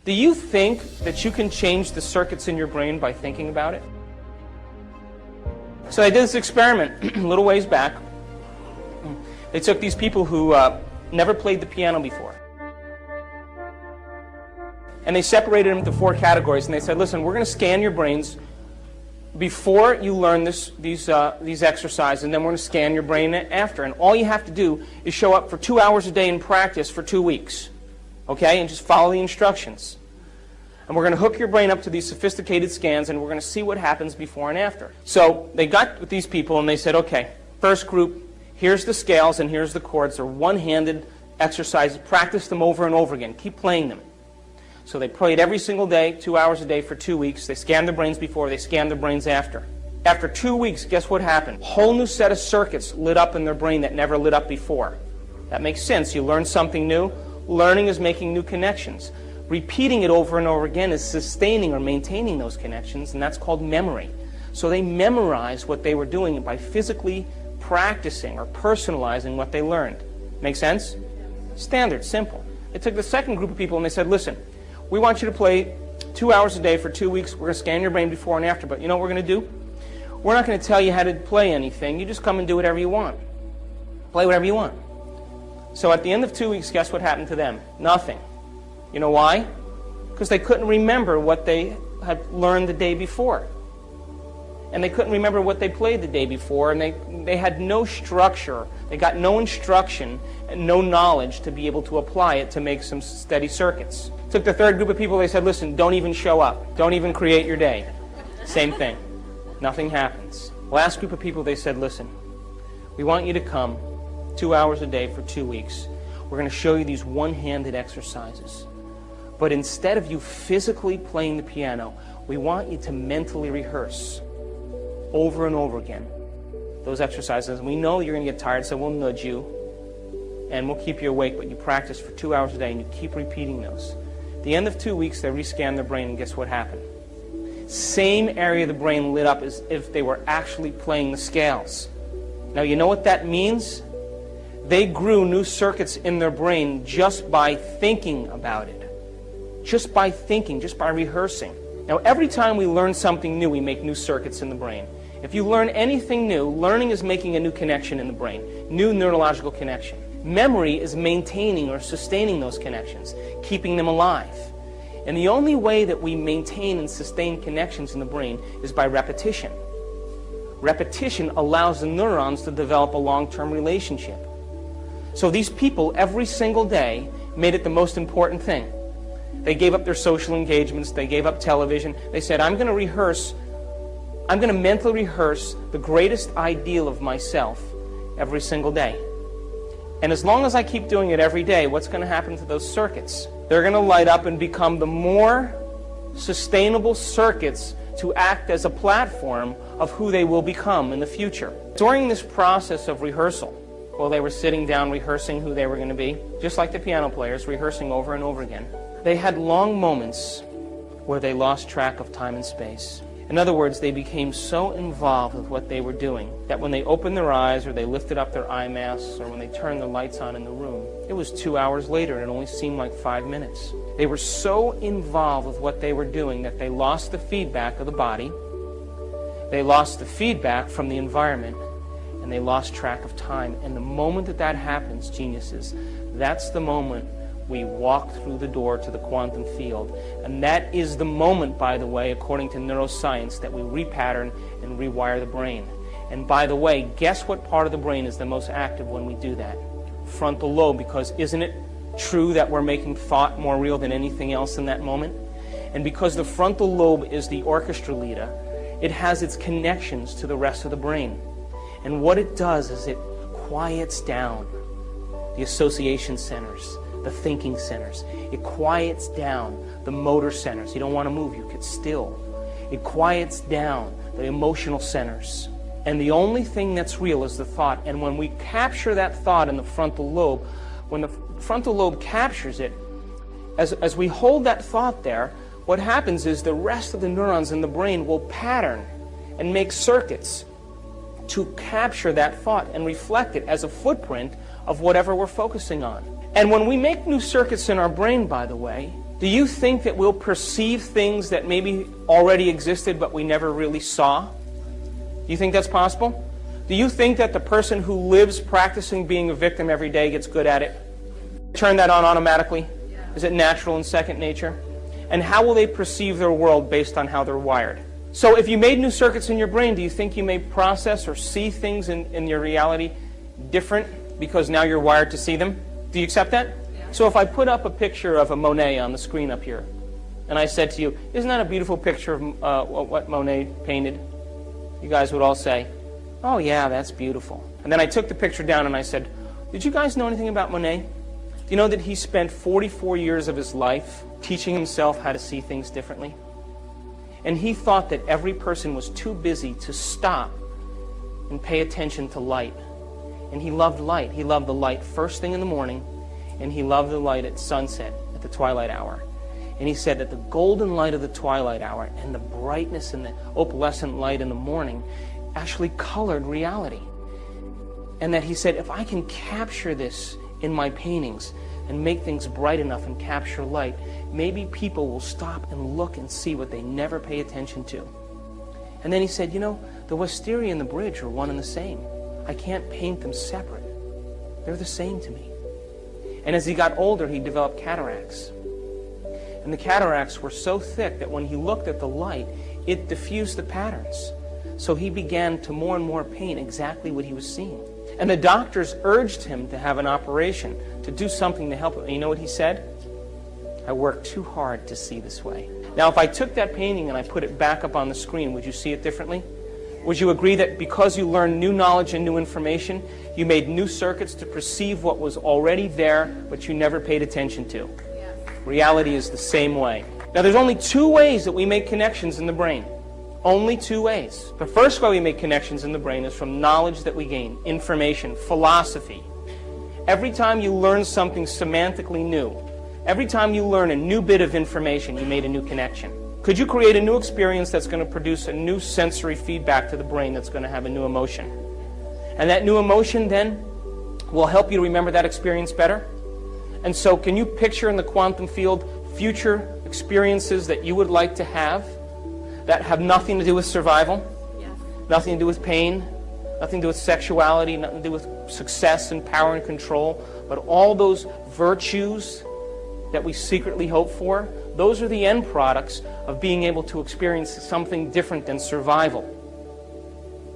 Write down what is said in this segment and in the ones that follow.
Do you think that you can change the circuits in your brain by thinking about it? So they did this experiment a little ways back. They took these people who never played the piano before. And they separated them into 4 categories. And they said, listen, we're going to scan your brains before you learn these exercises, and then we're going to scan your brain after. And all you have to do is show up for 2 hours a day in practice for 2 weeks. Okay? And just follow the instructions. And we're going to hook your brain up to these sophisticated scans, and we're going to see what happens before and after. So they got with these people, and they said, okay, first group, here's the scales and here's the chords. They're one-handed exercises. Practice them over and over again. Keep playing them. So they played every single day, 2 hours a day for 2 weeks. They scanned their brains before, they scanned their brains after. After 2 weeks, guess what happened? A whole new set of circuits lit up in their brain that never lit up before. That makes sense. You learn something new. Learning is making new connections. Repeating it over and over again is sustaining or maintaining those connections, and that's called memory. So they memorized what they were doing by physically practicing or personalizing what they learned. Make sense? Standard, simple. They took the second group of people and they said, listen, we want you to play 2 hours a day for 2 weeks. We're going to scan your brain before and after, but you know what we're going to do? We're not going to tell you how to play anything. You just come and do whatever you want. Play whatever you want. So at the end of 2 weeks, guess what happened to them? Nothing. You know why? Because they couldn't remember what they had learned the day before. And they couldn't remember what they played the day before, and they had no structure. They got no instruction and no knowledge to be able to apply it to make some steady circuits. Took the third group of people, they said, listen, don't even show up. Don't even create your day. Same thing. Nothing happens. Last group of people, they said, listen, we want you to come 2 hours a day for 2 weeks. We're going to show you these one-handed exercises. But instead of you physically playing the piano, we want you to mentally rehearse over and over again those exercises. We know you're going to get tired, so we'll nudge you and we'll keep you awake, but you practice for 2 hours a day and you keep repeating those. At the end of 2 weeks, they rescanned their brain, and guess what happened? Same area of the brain lit up as if they were actually playing the scales. Now, you know what that means? They grew new circuits in their brain just by thinking about it. Just by thinking, just by rehearsing. Now, every time we learn something new, we make new circuits in the brain. If you learn anything new, learning is making a new connection in the brain, new neurological connection. Memory is maintaining or sustaining those connections, keeping them alive. And the only way that we maintain and sustain connections in the brain is by repetition. Repetition allows the neurons to develop a long-term relationship. So these people, every single day, made it the most important thing. They gave up their social engagements, they gave up television. They said, I'm going to mentally rehearse the greatest ideal of myself every single day. And as long as I keep doing it every day, what's going to happen to those circuits? They're going to light up and become the more sustainable circuits to act as a platform of who they will become in the future. During this process of rehearsal, while they were sitting down rehearsing who they were going to be, just like the piano players, rehearsing over and over again, they had long moments where they lost track of time and space. In other words, they became so involved with what they were doing that when they opened their eyes or they lifted up their eye masks or when they turned the lights on in the room, it was 2 hours later and it only seemed like 5 minutes. They were so involved with what they were doing that they lost the feedback of the body, they lost the feedback from the environment, and they lost track of time. And the moment that that happens, geniuses, that's the moment we walk through the door to the quantum field. And that is the moment, by the way, according to neuroscience, that we repattern and rewire the brain. And by the way, guess what part of the brain is the most active when we do that? Frontal lobe, because isn't it true that we're making thought more real than anything else in that moment? And because the frontal lobe is the orchestra leader, it has its connections to the rest of the brain. And what it does is it quiets down the association centers, the thinking centers. It quiets down the motor centers. You don't want to move, you get still. It quiets down the emotional centers. And the only thing that's real is the thought. And when we capture that thought in the frontal lobe, when the frontal lobe captures it, as we hold that thought there, what happens is the rest of the neurons in the brain will pattern and make circuits to capture that thought and reflect it as a footprint of whatever we're focusing on. And when we make new circuits in our brain, by the way, Do you think that we'll perceive things that maybe already existed but we never really saw? Do you think that's possible? Do you think that the person who lives practicing being a victim every day gets good at it? Turn that on automatically? Is it natural and second nature? And how will they perceive their world based on how they're wired? So if you made new circuits in your brain, do you think you may process or see things in your reality different because now you're wired to see them? Do you accept that? Yeah. So if I put up a picture of a Monet on the screen up here, and I said to you, isn't that a beautiful picture of what Monet painted? You guys would all say, oh yeah, that's beautiful. And then I took the picture down and I said, did you guys know anything about Monet? Do you know that he spent 44 years of his life teaching himself how to see things differently? And he thought that every person was too busy to stop and pay attention to light. And he loved light. He loved the light first thing in the morning, and he loved the light at sunset, at the twilight hour. And he said that the golden light of the twilight hour and the brightness and the opalescent light in the morning actually colored reality. And that he said, if I can capture this in my paintings and make things bright enough and capture light, maybe people will stop and look and see what they never pay attention to. And then he said, you know, the wisteria and the bridge are one and the same. I can't paint them separate. They're the same to me. And as he got older, he developed cataracts. And the cataracts were so thick that when he looked at the light, it diffused the patterns. So he began to more and more paint exactly what he was seeing. And the doctors urged him to have an operation, to do something to help him. And you know what he said? I worked too hard to see this way. Now, if I took that painting and I put it back up on the screen, would you see it differently? Would you agree that because you learned new knowledge and new information, you made new circuits to perceive what was already there, but you never paid attention to? Yes. Reality is the same way. Now, there's only two ways that we make connections in the brain. Only two ways. The first way we make connections in the brain is from knowledge that we gain, information, philosophy. Every time you learn something semantically new, every time you learn a new bit of information, you made a new connection. Could you create a new experience that's going to produce a new sensory feedback to the brain that's going to have a new emotion? And that new emotion then will help you to remember that experience better? And so can you picture in the quantum field future experiences that you would like to have that have nothing to do with survival? Yes. Nothing to do with pain, nothing to do with sexuality, nothing to do with success and power and control, but all those virtues that we secretly hope for, those are the end products of being able to experience something different than survival.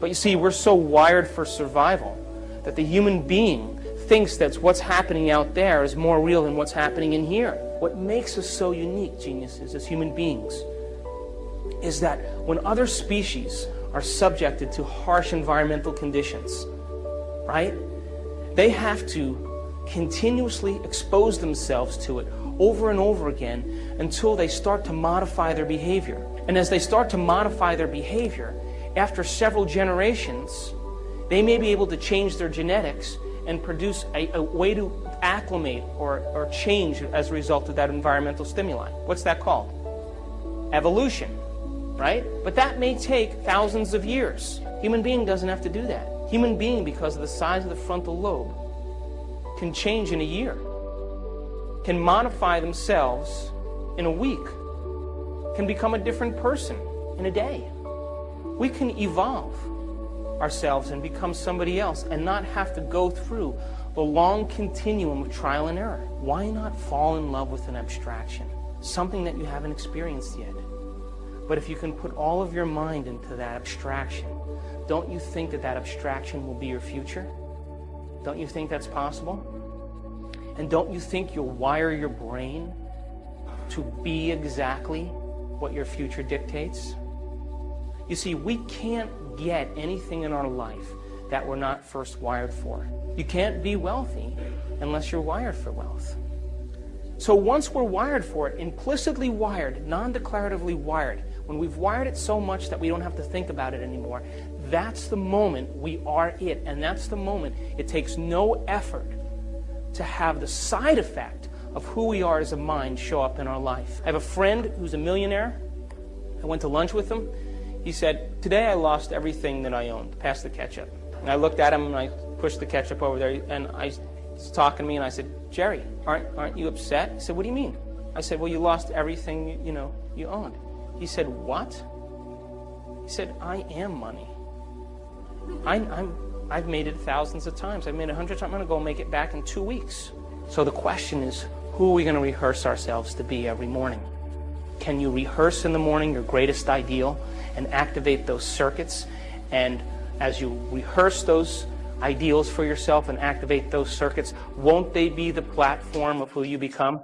But you see, we're so wired for survival that the human being thinks that what's happening out there is more real than what's happening in here. What makes us so unique, geniuses, as human beings, is that when other species are subjected to harsh environmental conditions, right, they have to continuously expose themselves to it over and over again until they start to modify their behavior. And as they start to modify their behavior, after several generations, they may be able to change their genetics and produce a way to acclimate or change as a result of that environmental stimuli. What's that called? Evolution, right? But that may take thousands of years. Human being doesn't have to do that. Human being, because of the size of the frontal lobe, can change in a year, can modify themselves in a week, can become a different person in a day. We can evolve ourselves and become somebody else and not have to go through the long continuum of trial and error. Why not fall in love with an abstraction, something that you haven't experienced yet? But if you can put all of your mind into that abstraction, don't you think that that abstraction will be your future? Don't you think that's possible? And don't you think you'll wire your brain to be exactly what your future dictates? You see, we can't get anything in our life that we're not first wired for. You can't be wealthy unless you're wired for wealth. So once we're wired for it, implicitly wired, non-declaratively wired, when we've wired it so much that we don't have to think about it anymore, that's the moment we are it. And that's the moment it takes no effort to have the side effect of who we are as a mind show up in our life. I have a friend who's a millionaire. I went to lunch with him. He said, today I lost everything that I owned. Pass the ketchup. And I looked at him and I pushed the ketchup over there, and he's talking to me, and I said, Jerry, aren't you upset? He said, what do you mean? I said, well, you lost everything, you owned. He said, what? He said, I am money. I've made it thousands of times. I've made it 100 times. I'm going to go make it back in 2 weeks. So the question is, who are we going to rehearse ourselves to be every morning? Can you rehearse in the morning your greatest ideal and activate those circuits? And as you rehearse those ideals for yourself and activate those circuits, won't they be the platform of who you become?